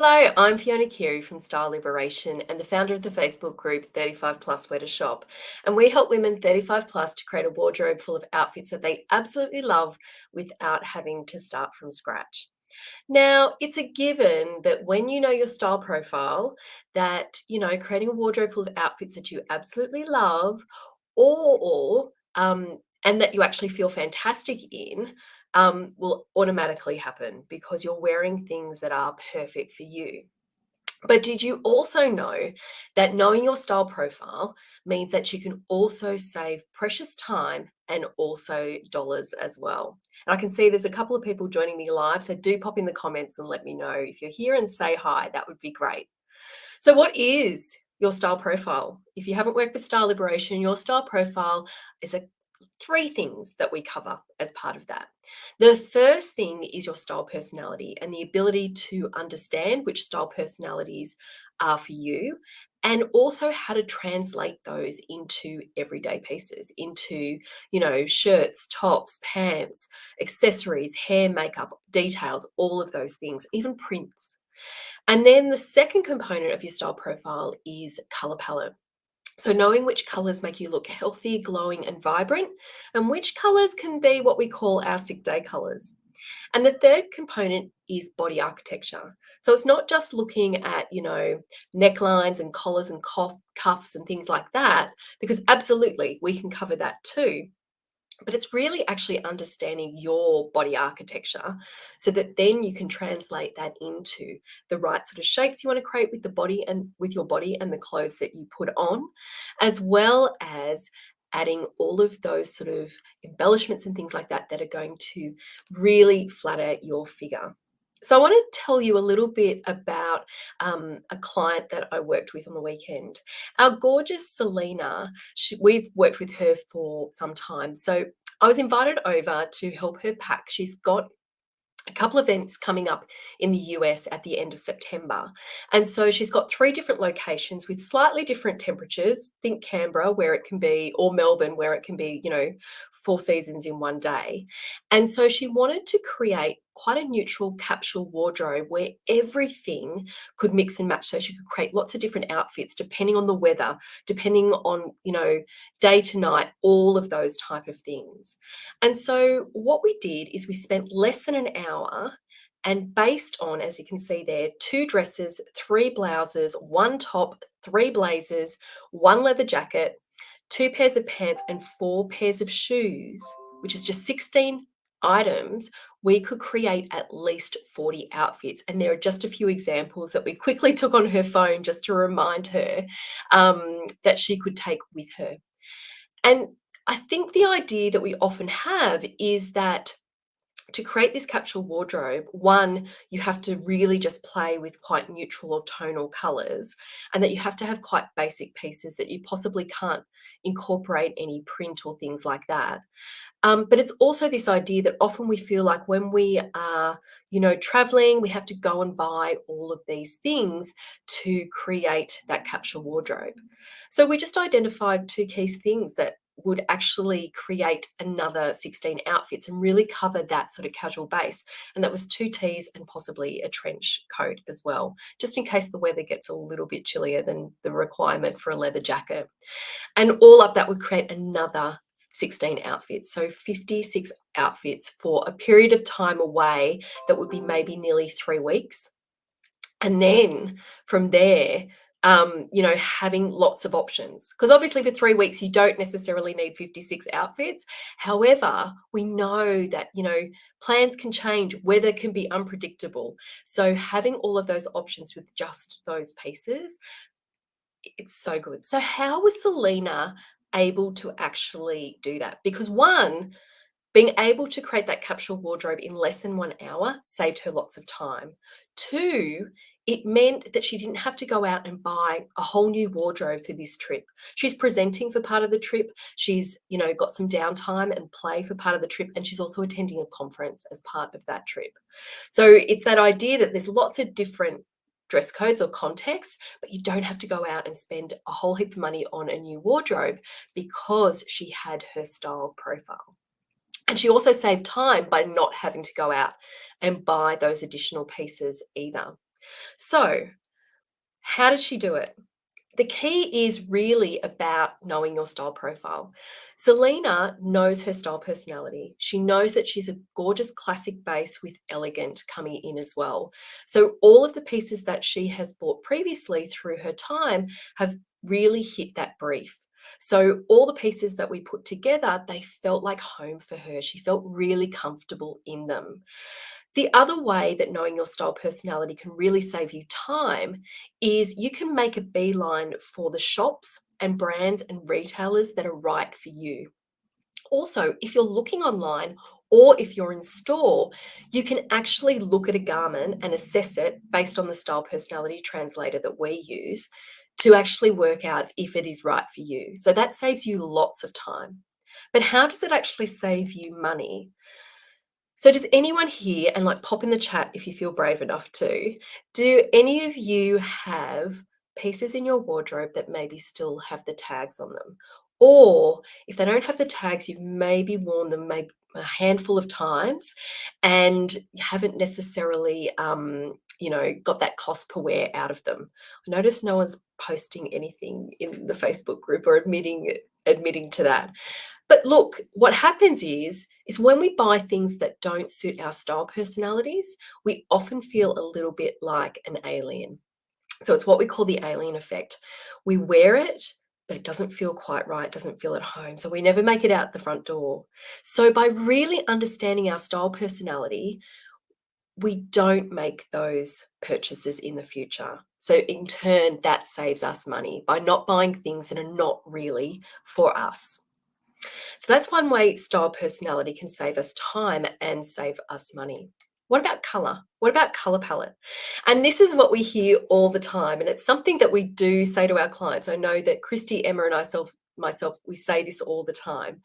Hello, I'm Fiona Keary from Style Liberation and the founder of the Facebook group 35 Plus Where to Shop. And we help women 35 plus to create a wardrobe full of outfits that they absolutely love without having to start from scratch. Now, it's a given that when you know your style profile, that, creating a wardrobe full of outfits that you absolutely love and that you actually feel fantastic in will automatically happen because you're wearing things that are perfect for you. But did you also know that knowing your style profile means that you can also save precious time and also dollars as well? And I can see there's a couple of people joining me live, so do pop in the comments and let me know if you're here and say hi. That would be great. So, what is your style profile? If you haven't worked with Style Liberation, your style profile is a three things that we cover as part of that. The first thing is your style personality and the ability to understand which style personalities are for you, and also how to translate those into everyday pieces, into, shirts, tops, pants, accessories, hair, makeup, details, all of those things, even prints. And then the second component of your style profile is color palette. So, knowing which colors make you look healthy, glowing, and vibrant, and which colors can be what we call our sick day colors. And the third component is body architecture. So, it's not just looking at, necklines and collars and cuffs and things like that, because absolutely we can cover that too. But it's really actually understanding your body architecture so that then you can translate that into the right sort of shapes you want to create with the body and with your body and the clothes that you put on, as well as adding all of those sort of embellishments and things like that that are going to really flatter your figure. So, I want to tell you a little bit about a client that I worked with on the weekend. Our gorgeous Selena, we've worked with her for some time. So, I was invited over to help her pack. She's got a couple of events coming up in the US at the end of September. And so she's got three different locations with slightly different temperatures. Think Canberra, where it can be, or Melbourne, where it can be, four seasons in one day. And so she wanted to create quite a neutral capsule wardrobe where everything could mix and match. So she could create lots of different outfits depending on the weather, depending on, day to night, all of those type of things. And so what we did is we spent less than an hour and based on, as you can see there, two dresses, three blouses, one top, three blazers, one leather jacket, two pairs of pants, and four pairs of shoes, which is just 16 items, we could create at least 40 outfits. And there are just a few examples that we quickly took on her phone just to remind her that she could take with her. And I think the idea that we often have is that to create this capsule wardrobe, one, you have to really just play with quite neutral or tonal colors, and that you have to have quite basic pieces that you possibly can't incorporate any print or things like that. But it's also this idea that often we feel like when we are, traveling, we have to go and buy all of these things to create that capsule wardrobe. So we just identified two key things that would actually create another 16 outfits and really cover that sort of casual base. And that was two tees and possibly a trench coat as well, just in case the weather gets a little bit chillier than the requirement for a leather jacket. And all up that would create another 16 outfits. So 56 outfits for a period of time away that would be maybe nearly 3 weeks. And then from there, having lots of options. Because obviously for 3 weeks, you don't necessarily need 56 outfits. However, we know that, plans can change, weather can be unpredictable. So having all of those options with just those pieces, it's so good. So how was Selena able to actually do that? Because one, being able to create that capsule wardrobe in less than 1 hour saved her lots of time. Two, it meant that she didn't have to go out and buy a whole new wardrobe for this trip. She's presenting for part of the trip. She's, got some downtime and play for part of the trip. And she's also attending a conference as part of that trip. So it's that idea that there's lots of different dress codes or contexts, but you don't have to go out and spend a whole heap of money on a new wardrobe because she had her style profile. And she also saved time by not having to go out and buy those additional pieces either. So, how did she do it? The key is really about knowing your style profile. Selena knows her style personality. She knows that she's a gorgeous classic base with elegant coming in as well. So, all of the pieces that she has bought previously through her time have really hit that brief. So, all the pieces that we put together, they felt like home for her. She felt really comfortable in them. The other way that knowing your style personality can really save you time is you can make a beeline for the shops and brands and retailers that are right for you. Also, if you're looking online or if you're in store, you can actually look at a garment and assess it based on the style personality translator that we use to actually work out if it is right for you. So that saves you lots of time. But how does it actually save you money? So does anyone here, and like pop in the chat if you feel brave enough to, do any of you have pieces in your wardrobe that maybe still have the tags on them? Or if they don't have the tags, you've maybe worn them maybe a handful of times and you haven't necessarily got that cost per wear out of them. I notice no one's posting anything in the Facebook group or admitting to that. But look, what happens is when we buy things that don't suit our style personalities, we often feel a little bit like an alien. So it's what we call the alien effect. We wear it, but it doesn't feel quite right, doesn't feel at home. So we never make it out the front door. So by really understanding our style personality, we don't make those purchases in the future. So in turn, that saves us money by not buying things that are not really for us. So that's one way style personality can save us time and save us money. What about color? What about color palette? And this is what we hear all the time. And it's something that we do say to our clients. I know that Christy, Emma, and myself, we say this all the time.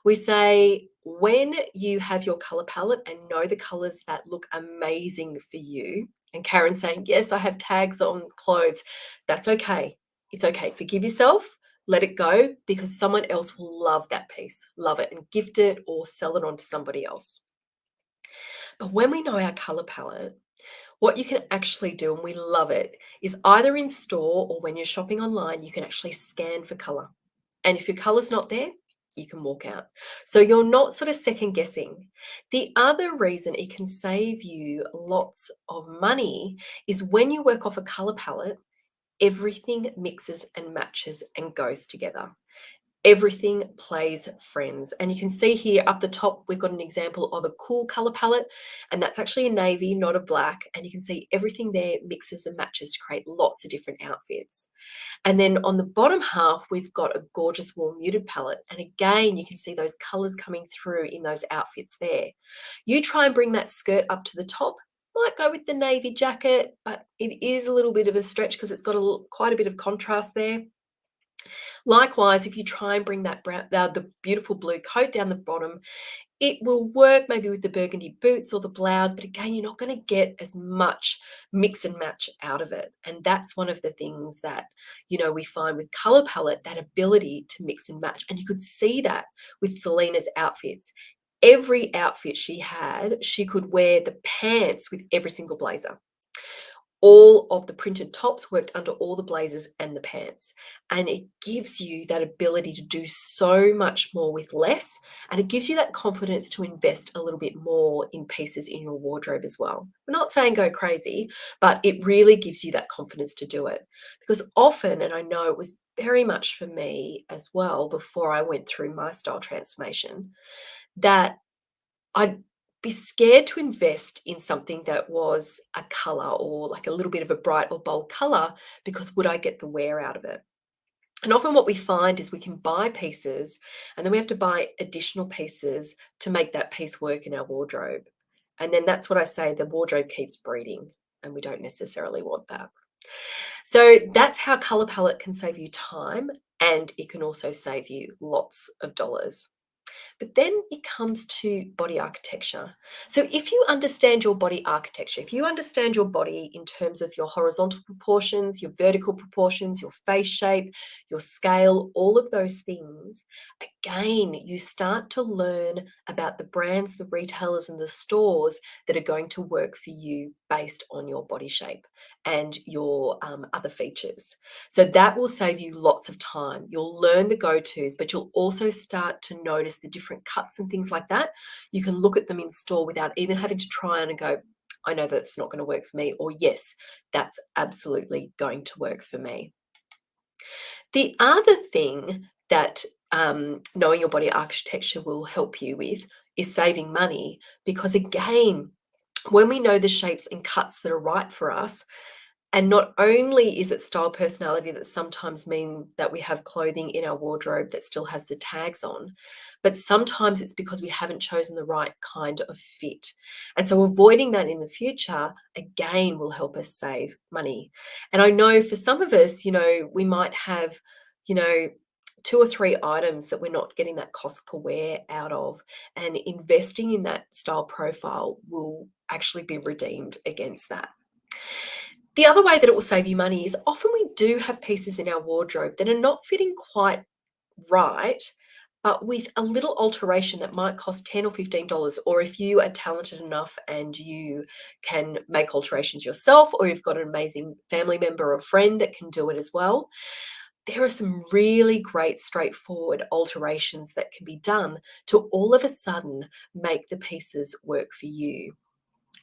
We say, when you have your color palette and know the colors that look amazing for you, and Karen saying, yes, I have tags on clothes, that's okay. It's okay. Forgive yourself, let it go, because someone else will love that piece, love it, and gift it or sell it on to somebody else. But when we know our color palette, what you can actually do, and we love it, is either in store or when you're shopping online, you can actually scan for color. And if your color's not there, you can walk out. So you're not sort of second guessing. The other reason it can save you lots of money is when you work off a color palette, everything mixes and matches and goes together. Everything plays friends. And you can see here up the top, we've got an example of a cool color palette, and that's actually a navy, not a black. And you can see everything there mixes and matches to create lots of different outfits. And then on the bottom half, we've got a gorgeous warm muted palette. And again, you can see those colors coming through in those outfits there. You try and bring that skirt up to the top, might go with the navy jacket, but it is a little bit of a stretch because it's got quite a bit of contrast there. Likewise, if you try and bring that the beautiful blue coat down the bottom, it will work maybe with the burgundy boots or the blouse, but again, you're not going to get as much mix and match out of it. And that's one of the things that, we find with color palette, that ability to mix and match. And you could see that with Selena's outfits. Every outfit she had, she could wear the pants with every single blazer. All of the printed tops worked under all the blazers and the pants. And it gives you that ability to do so much more with less. And it gives you that confidence to invest a little bit more in pieces in your wardrobe as well. We're not saying go crazy, but it really gives you that confidence to do it. Because often, and I know it was very much for me as well before I went through my style transformation, that I'd be scared to invest in something that was a color or like a little bit of a bright or bold color because would I get the wear out of it? And often what we find is we can buy pieces and then we have to buy additional pieces to make that piece work in our wardrobe. And then that's what I say, the wardrobe keeps breeding and we don't necessarily want that. So that's how color palette can save you time and it can also save you lots of dollars. But then it comes to body architecture. So if you understand your body architecture, if you understand your body in terms of your horizontal proportions, your vertical proportions, your face shape, your scale, all of those things, again, you start to learn about the brands, the retailers, and the stores that are going to work for you based on your body shape and your other features. So that will save you lots of time. You'll learn the go-tos, but you'll also start to notice the different cuts and things like that. You can look at them in store without even having to try on and go, I know that's not going to work for me, or yes, that's absolutely going to work for me. The other thing that knowing your body architecture will help you with is saving money, because again, when we know the shapes and cuts that are right for us, and not only is it style personality that sometimes mean that we have clothing in our wardrobe that still has the tags on, but sometimes it's because we haven't chosen the right kind of fit. And so avoiding that in the future, again, will help us save money. And I know for some of us, we might have, you know, 2 or 3 items that we're not getting that cost per wear out of, and investing in that style profile will actually be redeemed against that. The other way that it will save you money is often we do have pieces in our wardrobe that are not fitting quite right, but with a little alteration that might cost $10 or $15. Or if you are talented enough and you can make alterations yourself, or you've got an amazing family member or friend that can do it as well, there are some really great straightforward alterations that can be done to all of a sudden make the pieces work for you.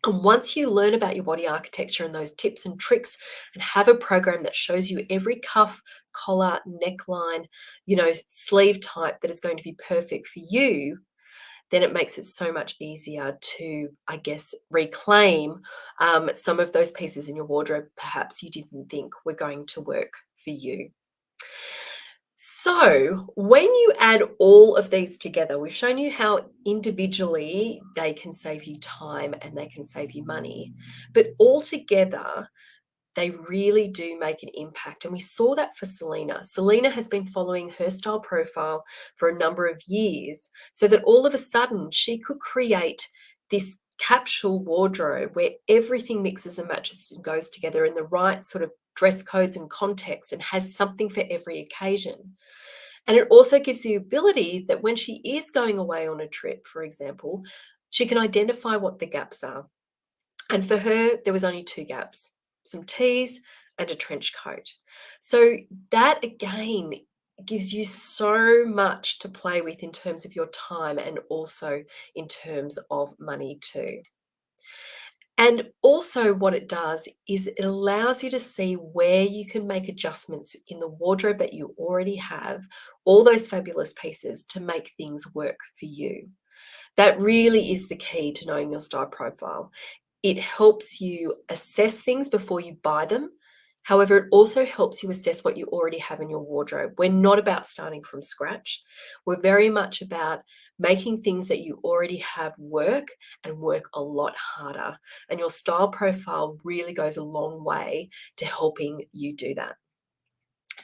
And once you learn about your body architecture and those tips and tricks, and have a program that shows you every cuff, collar, neckline, sleeve type that is going to be perfect for you, then it makes it so much easier to, I guess, reclaim some of those pieces in your wardrobe perhaps you didn't think were going to work for you. So, when you add all of these together, we've shown you how individually they can save you time and they can save you money, but all together, they really do make an impact. And we saw that for Selena. Selena has been following her style profile for a number of years, so that all of a sudden she could create this capsule wardrobe where everything mixes and matches and goes together in the right sort of dress codes and contexts, and has something for every occasion. And it also gives the ability that when she is going away on a trip, for example, she can identify what the gaps are. And for her, there was only 2 gaps, some tees and a trench coat. So that again gives you so much to play with in terms of your time, and also in terms of money too. And also what it does is it allows you to see where you can make adjustments in the wardrobe that you already have, all those fabulous pieces to make things work for you. That really is the key to knowing your style profile. It helps you assess things before you buy them. However, it also helps you assess what you already have in your wardrobe. We're not about starting from scratch. We're very much about making things that you already have work, and work a lot harder. And your style profile really goes a long way to helping you do that.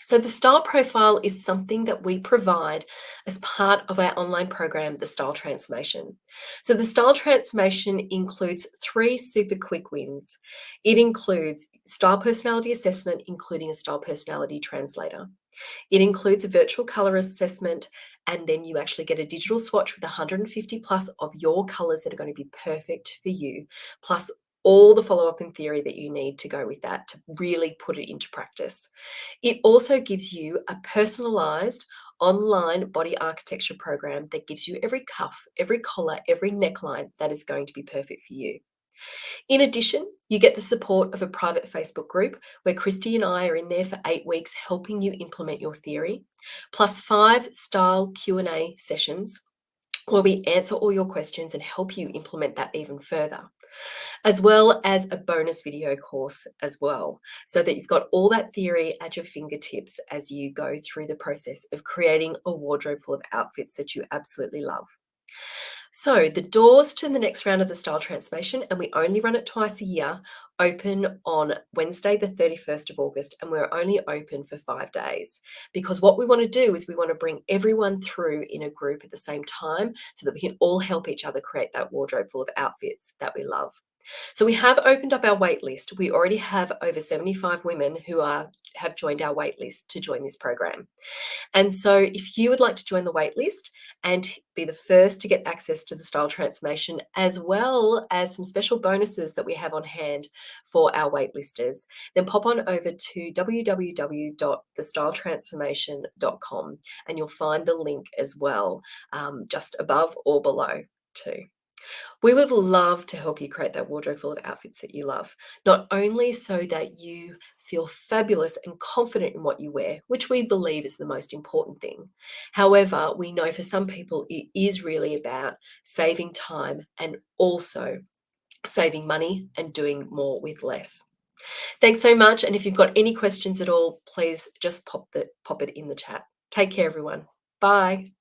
So the style profile is something that we provide as part of our online program, the Style Transformation. So the Style Transformation includes 3 super quick wins. It includes style personality assessment, including a style personality translator. It includes a virtual color assessment, and then you actually get a digital swatch with 150 plus of your colors that are going to be perfect for you, plus all the follow-up and theory that you need to go with that to really put it into practice. It also gives you a personalized online body architecture program that gives you every cuff, every collar, every neckline that is going to be perfect for you. In addition, you get the support of a private Facebook group where Christy and I are in there for 8 weeks helping you implement your theory, plus 5 style Q&A sessions where we answer all your questions and help you implement that even further, as well as a bonus video course as well, so that you've got all that theory at your fingertips as you go through the process of creating a wardrobe full of outfits that you absolutely love. So the doors to the next round of the style transformation, and we only run it twice a year, open on Wednesday, the 31st of August, and we're only open for 5 days. Because what we want to do is we want to bring everyone through in a group at the same time so that we can all help each other create that wardrobe full of outfits that we love. So we have opened up our wait list. We already have over 75 women who have joined our wait list to join this program. And so if you would like to join the wait list and be the first to get access to the style transformation, as well as some special bonuses that we have on hand for our waitlisters, then pop on over to www.thestyletransformation.com and you'll find the link as well, just above or below too. We would love to help you create that wardrobe full of outfits that you love, not only so that you feel fabulous and confident in what you wear, which we believe is the most important thing. However, we know for some people it is really about saving time and also saving money and doing more with less. Thanks so much. And if you've got any questions at all, please just pop it in the chat. Take care, everyone. Bye.